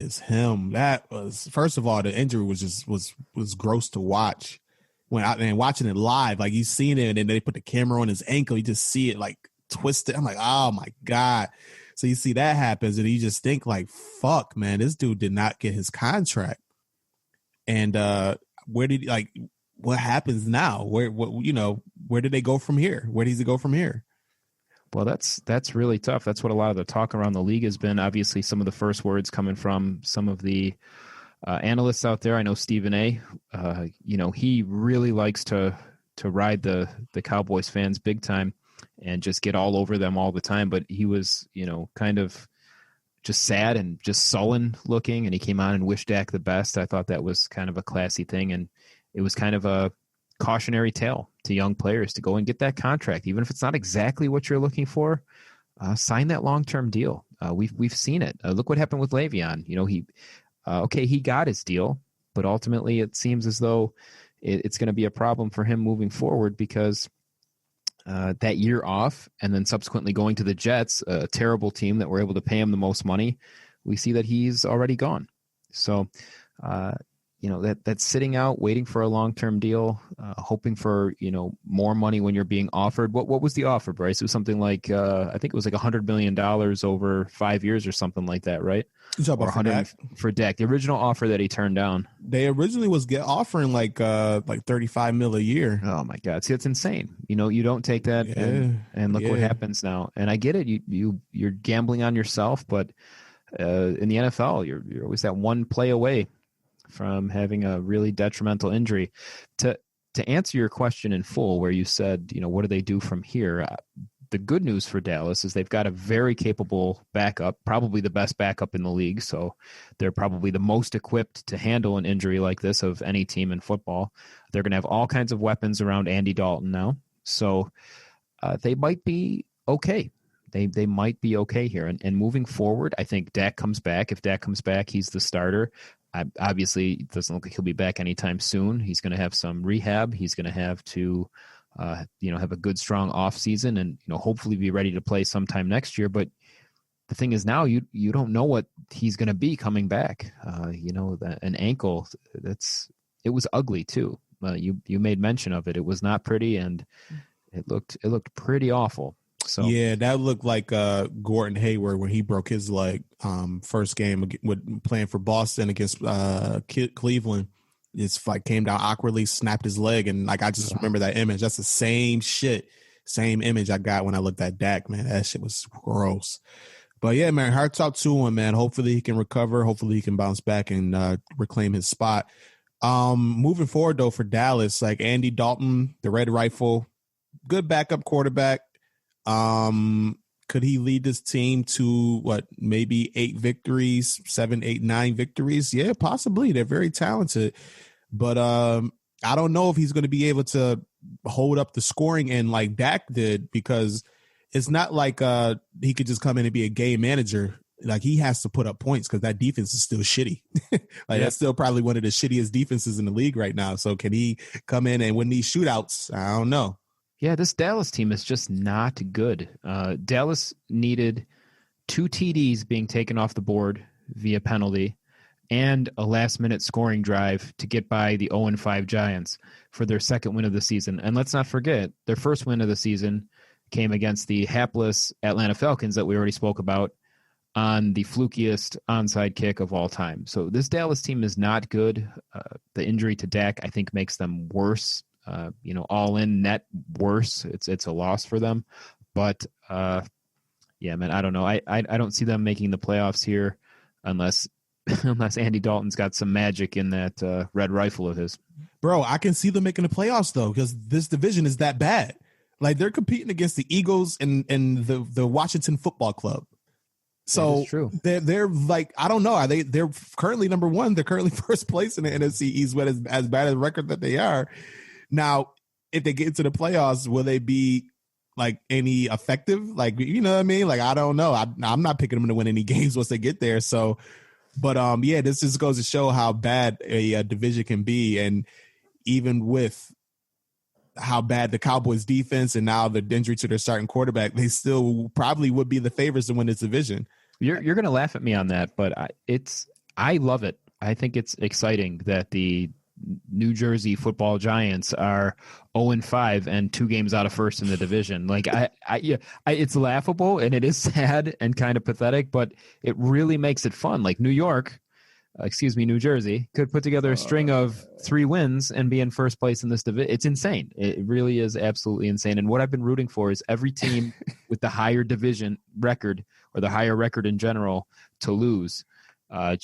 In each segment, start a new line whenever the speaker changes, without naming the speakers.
It's him. That was, first of all, the injury was just was gross to watch. And watching it live, like you seen it, and then they put the camera on his ankle, you just see it like twisted. I'm like, oh my God. So you see that happens, and you just think like, fuck, man, this dude did not get his contract. And what happens now? Where did they go from here? Where does he go from here?
Well, that's really tough. That's what a lot of the talk around the league has been. Obviously, some of the first words coming from some of the analysts out there. I know Stephen A. He really likes to ride the Cowboys fans big time and just get all over them all the time. But he was, kind of just sad and just sullen looking, and he came on and wished Dak the best. I thought that was kind of a classy thing, and it was kind of a cautionary tale to young players to go and get that contract, even if it's not exactly what you're looking for. Sign that long-term deal. We've seen it. Look what happened with Le'Veon. He got his deal, but ultimately it seems as though it's going to be a problem for him moving forward because that year off and then subsequently going to the Jets, a terrible team that were able to pay him the most money, we see that he's already gone. So, that's sitting out, waiting for a long-term deal, hoping for, more money when you're being offered. What was the offer, Bryce? It was something like, I think it was like $100 million over 5 years or something like that, right?
Or $100
for Dak. The original offer that he turned down.
They originally was offering like $35 million a year.
Oh my God. See, that's insane. You don't take that and look what happens now. And I get it. You're gambling on yourself, but in the NFL, you're always that one play away from having a really detrimental injury. To answer your question in full, where you said, what do they do from here? The good news for Dallas is they've got a very capable backup, probably the best backup in the league. So they're probably the most equipped to handle an injury like this of any team in football. They're going to have all kinds of weapons around Andy Dalton now. So they might be okay. They might be okay here. And moving forward, I think Dak comes back. If Dak comes back, he's the starter. Obviously, it doesn't look like he'll be back anytime soon. He's going to have some rehab. He's going to have to, have a good, strong off season and, hopefully be ready to play sometime next year. But the thing is now you don't know what he's going to be coming back. An ankle, it was ugly too. You made mention of it. It was not pretty, and it looked pretty awful. So
yeah, that looked like Gordon Hayward when he broke his leg first game with playing for Boston against Cleveland. It's like came down awkwardly, snapped his leg, and I just remember that image. That's the same image I got when I looked at Dak. Man, that shit was gross. But yeah, man, hearts out to him, man. Hopefully he can recover. Hopefully he can bounce back and reclaim his spot. Moving forward though for Dallas, like Andy Dalton, the Red Rifle, good backup quarterback. Could he lead this team to maybe 8 victories, 7, 8, 9 victories? Yeah, possibly. They're very talented, but I don't know if he's going to be able to hold up the scoring end like Dak did, because it's not like he could just come in and be a game manager. Like he has to put up points because that defense is still shitty. That's still probably one of the shittiest defenses in the league right now. So can he come in and win these shootouts? I don't know.
Yeah, this Dallas team is just not good. Dallas needed 2 TDs being taken off the board via penalty and a last-minute scoring drive to get by the 0-5 Giants for their second win of the season. And let's not forget, their first win of the season came against the hapless Atlanta Falcons that we already spoke about on the flukiest onside kick of all time. So this Dallas team is not good. The injury to Dak, I think, makes them worse. All in net worse. It's a loss for them. But yeah, man, I don't know. I don't see them making the playoffs here unless Andy Dalton's got some magic in that Red Rifle of his.
Bro, I can see them making the playoffs though, because this division is that bad. Like they're competing against the Eagles and the Washington Football Club. So they're like, I don't know. They're currently number 1. They're currently first place in the NFC East, but as bad as the record that they are. Now, if they get into the playoffs, will they be like any effective? Like, you know what I mean? Like, I don't know. I'm not picking them to win any games once they get there. So, but yeah, this just goes to show how bad a division can be. And even with how bad the Cowboys defense and now the injury to their starting quarterback, they still probably would be the favorites to win this division.
You're going to laugh at me on that, but I love it. I think it's exciting that the New Jersey Football Giants are 0-5 and 2 games out of first in the division. Like it's laughable and it is sad and kind of pathetic, but it really makes it fun. Like New Jersey could put together a string of 3 wins and be in first place in this division. It's insane. It really is absolutely insane. And what I've been rooting for is every team with the higher division record or the higher record in general to lose. I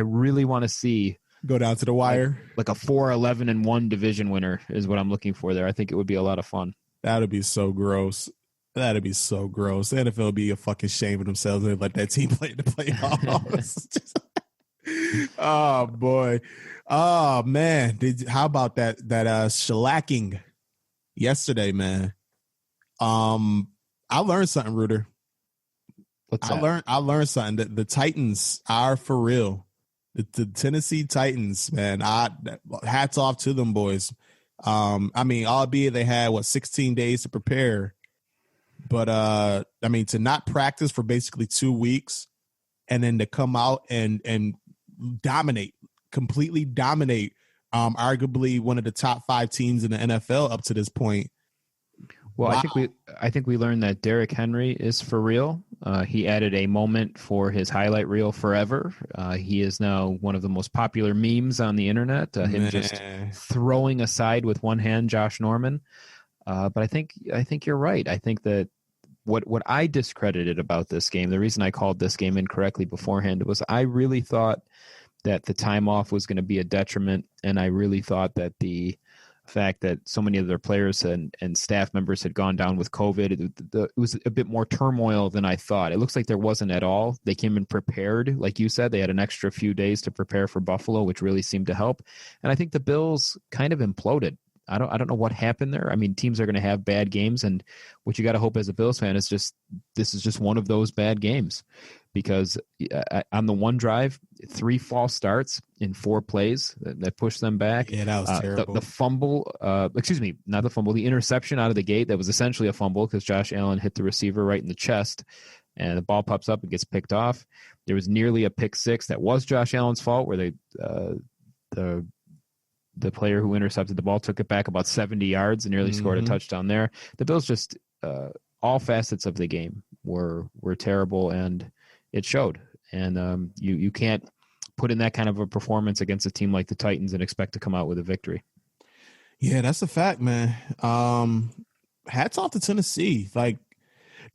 really want to see
go down to the wire.
Like a 4-11-1 division winner is what I'm looking for there. I think it would be a lot of fun.
That'd be so gross. The NFL would be a fucking shame of themselves if they let that team play in the playoffs. Oh boy. Oh man. How about that shellacking yesterday, man? I learned something, Rueter.
What's that?
I learned something that the Titans are for real. The Tennessee Titans, man. Hats off to them boys. I mean, albeit they had 16 days to prepare, but I mean, to not practice for basically 2 weeks and then to come out and completely dominate, arguably one of the top 5 teams in the NFL up to this point.
Well,
wow.
I think we learned that Derrick Henry is for real. He added a moment for his highlight reel forever. He is now one of the most popular memes on the internet. Him just throwing aside with one hand Josh Norman. But I think you're right. I think that what I discredited about this game, the reason I called this game incorrectly beforehand, was I really thought that the time off was going to be a detriment, and I really thought that the fact that so many of their players and staff members had gone down with COVID, it was a bit more turmoil than I thought. It looks like there wasn't at all. They came in prepared. Like you said, they had an extra few days to prepare for Buffalo, which really seemed to help. And I think the Bills kind of imploded. I don't know what happened there. I mean, teams are going to have bad games, and what you got to hope as a Bills fan is this is just one of those bad games, because on the one drive, 3 false starts in 4 plays that pushed them back.
Yeah, that was terrible.
The fumble, not the fumble, the interception out of the gate that was essentially a fumble because Josh Allen hit the receiver right in the chest, and the ball pops up and gets picked off. There was nearly a pick 6 that was Josh Allen's fault, where the player who intercepted the ball took it back about 70 yards and nearly scored a touchdown there. The Bills just all facets of the game were terrible, and it showed. And you can't put in that kind of a performance against a team like the Titans and expect to come out with a victory.
Yeah, that's a fact, man. Hats off to Tennessee. Like,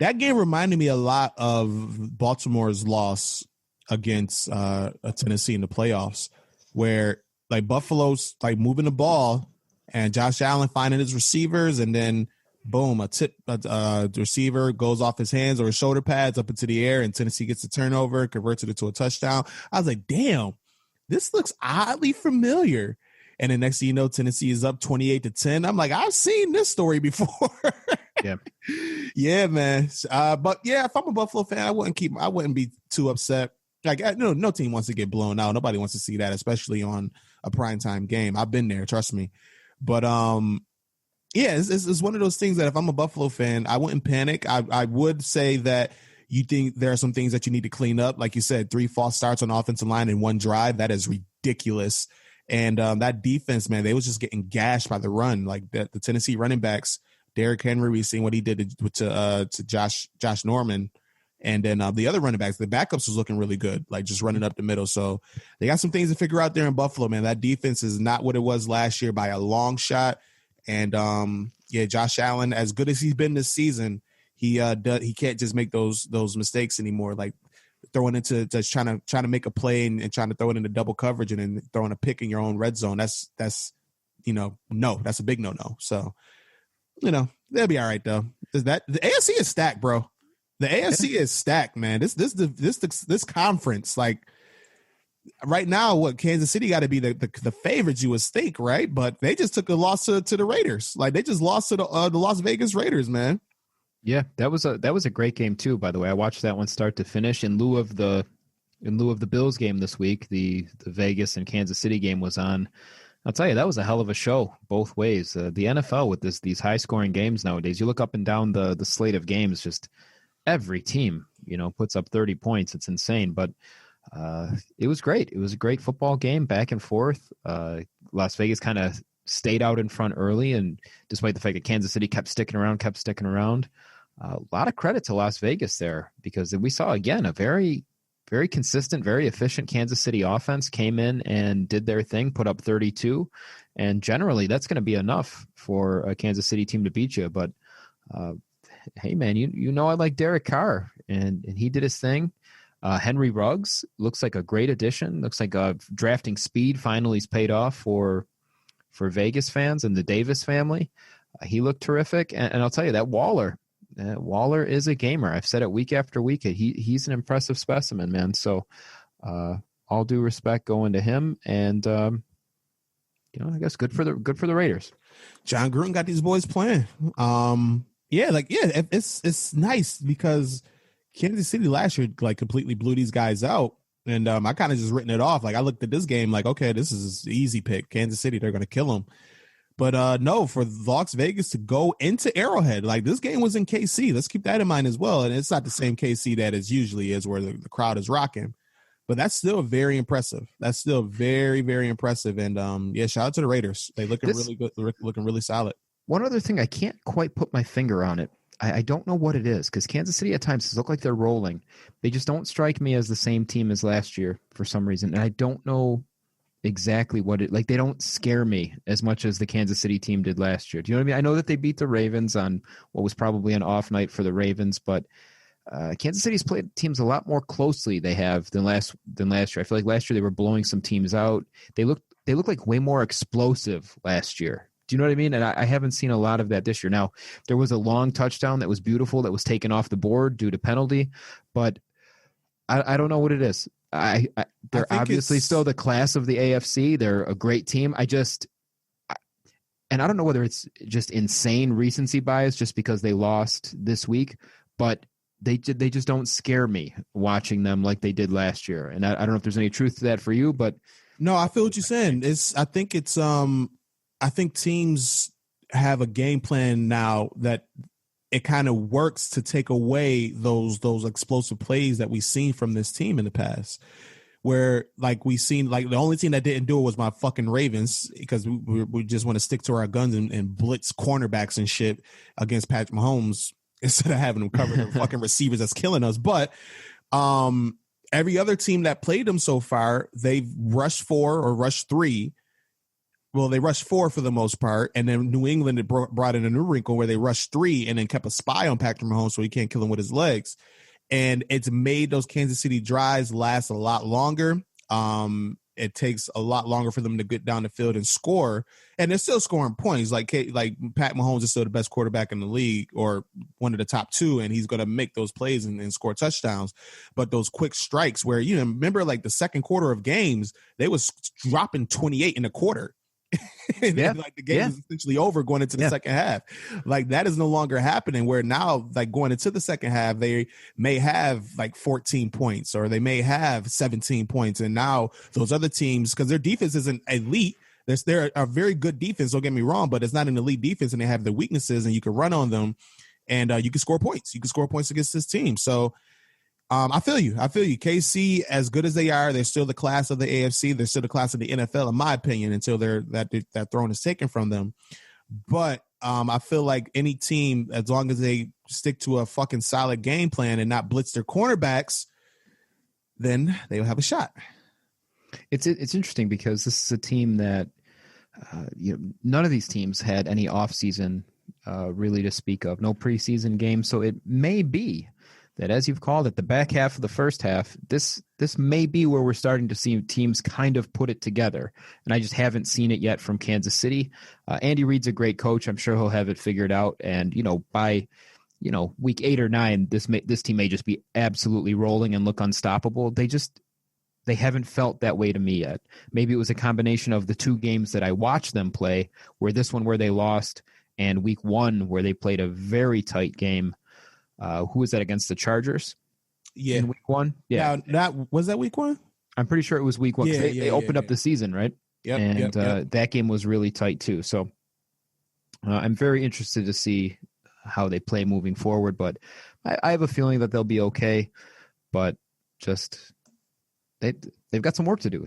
that game reminded me a lot of Baltimore's loss against Tennessee in the playoffs, where like Buffalo's like moving the ball and Josh Allen finding his receivers, and then boom, the receiver goes off his hands or his shoulder pads up into the air, and Tennessee gets a turnover, converts it into a touchdown. I was like, damn, this looks oddly familiar. And then next thing you know, Tennessee is up 28-10. I'm like, I've seen this story before.
Yeah.
Yeah, man. But yeah, if I'm a Buffalo fan, I wouldn't be too upset. Like, no team wants to get blown out. Nobody wants to see that, especially on a primetime game. I've been there, trust me. But yeah, it's one of those things that if I'm a Buffalo fan, I wouldn't panic. I would say that you think there are some things that you need to clean up. Like you said, 3 false starts on offensive line in one drive. That is ridiculous. And that defense, man, they was just getting gashed by the run. Like the Tennessee running backs, Derrick Henry, we've seen what he did to Josh Norman. And then the other running backs, the backups was looking really good, like just running up the middle. So they got some things to figure out there in Buffalo, man. That defense is not what it was last year by a long shot. And yeah, Josh Allen, as good as he's been this season, he can't just make those mistakes anymore. Like throwing into just trying to make a play and trying to throw it into double coverage and then throwing a pick in your own red zone. That's no, that's a big no. So they'll be all right though. The AFC is stacked, bro. The AFC is stacked, man. This conference, like right now, what Kansas City got to be the favorites, you would think, right? But they just took a loss to the Raiders. Like they just lost to the Las Vegas Raiders, man.
Yeah, that was a great game too. By the way, I watched that one start to finish. In lieu of the Bills game this week, the Vegas and Kansas City game was on. I'll tell you, that was a hell of a show both ways. The NFL with these high scoring games nowadays, you look up and down the slate of games, just every team, puts up 30 points. It's insane. But It was great. It was a great football game, back and forth. Las Vegas kind of stayed out in front early, and despite the fact that Kansas City kept sticking around. A lot of credit to Las Vegas there, because we saw, again, a very, very consistent, very efficient Kansas City offense came in and did their thing, put up 32. And generally, that's going to be enough for a Kansas City team to beat you. But hey, man, you know I like Derek Carr, and he did his thing. Henry Ruggs looks like a great addition. Looks like drafting speed finally has paid off for Vegas fans and the Davis family. He looked terrific. And I'll tell you, that Waller is a gamer. I've said it week after week. He's an impressive specimen, man. So all due respect going to him. And, I guess good for the Raiders.
John Gruden got these boys playing. It's nice because Kansas City last year like completely blew these guys out. And I kind of just written it off. Like I looked at this game like, okay, this is an easy pick. Kansas City, they're going to kill them. But no, for Las Vegas to go into Arrowhead, like this game was in KC. Let's keep that in mind as well. And it's not the same KC that it usually is where the crowd is rocking. But that's still very impressive. That's still very, very impressive. And shout out to the Raiders. They looking really good, looking really solid.
One other thing, I can't quite put my finger on it. I don't know what it is, because Kansas City at times look like they're rolling. They just don't strike me as the same team as last year for some reason. And I don't know exactly what it, like, they don't scare me as much as the Kansas City team did last year. Do you know what I mean? I know that they beat the Ravens on what was probably an off night for the Ravens, but Kansas City's played teams a lot more closely than last year. I feel like last year they were blowing some teams out. They look like way more explosive last year. Do you know what I mean? And I haven't seen a lot of that this year. Now, there was a long touchdown that was beautiful that was taken off the board due to penalty, but I don't know what it is. They're obviously still the class of the AFC. They're a great team. And I don't know whether it's just insane recency bias just because they lost this week, but they just don't scare me watching them like they did last year. And I don't know if there's any truth to that for you, but
no, I feel what you're saying. I think teams have a game plan now that it kind of works to take away those explosive plays that we've seen from this team in the past, where like we seen, like the only team that didn't do it was my fucking Ravens, because we just want to stick to our guns and blitz cornerbacks and shit against Patrick Mahomes instead of having them cover the fucking receivers that's killing us. But every other team that played them so far, they've rushed 4 or rushed 3. Well, they rushed 4 for the most part, and then New England had brought in a new wrinkle where they rushed 3 and then kept a spy on Patrick Mahomes so he can't kill him with his legs. And it's made those Kansas City drives last a lot longer. It takes a lot longer for them to get down the field and score, and they're still scoring points. Like Pat Mahomes is still the best quarterback in the league, or one of the top 2, and he's going to make those plays and score touchdowns. But those quick strikes where, remember like the second quarter of games, they was dropping 28 in a quarter.
Yeah.
Like the game is essentially over going into the second half. Like that is no longer happening, where now like going into the second half, they may have like 14 points or they may have 17 points. And now those other teams, because their defense isn't elite, they're a very good defense, don't get me wrong, but it's not an elite defense, and they have their weaknesses, and you can run on them and you can score points. You can score points against this team. So I feel you. KC, as good as they are, they're still the class of the AFC. They're still the class of the NFL, in my opinion, until that throne is taken from them. But I feel like any team, as long as they stick to a fucking solid game plan and not blitz their cornerbacks, then they'll have a shot.
It's interesting because this is a team that none of these teams had any offseason really to speak of, no preseason games. So it may be that, as you've called it, the back half of the first half, this may be where we're starting to see teams kind of put it together. And I just haven't seen it yet from Kansas City. Andy Reid's a great coach. I'm sure he'll have it figured out. And, by, week 8 or 9, this team may just be absolutely rolling and look unstoppable. They haven't felt that way to me yet. Maybe it was a combination of the 2 games that I watched them play, where this one where they lost, and week 1 where they played a very tight game. Who was that against the Chargers?
Yeah,
in week 1. Yeah,
was that week 1?
I'm pretty sure it was week 1. Yeah, they opened up the season, right?
Yep.
And that game was really tight too. So I'm very interested to see how they play moving forward. But I have a feeling that they'll be okay. But just they've got some work to do.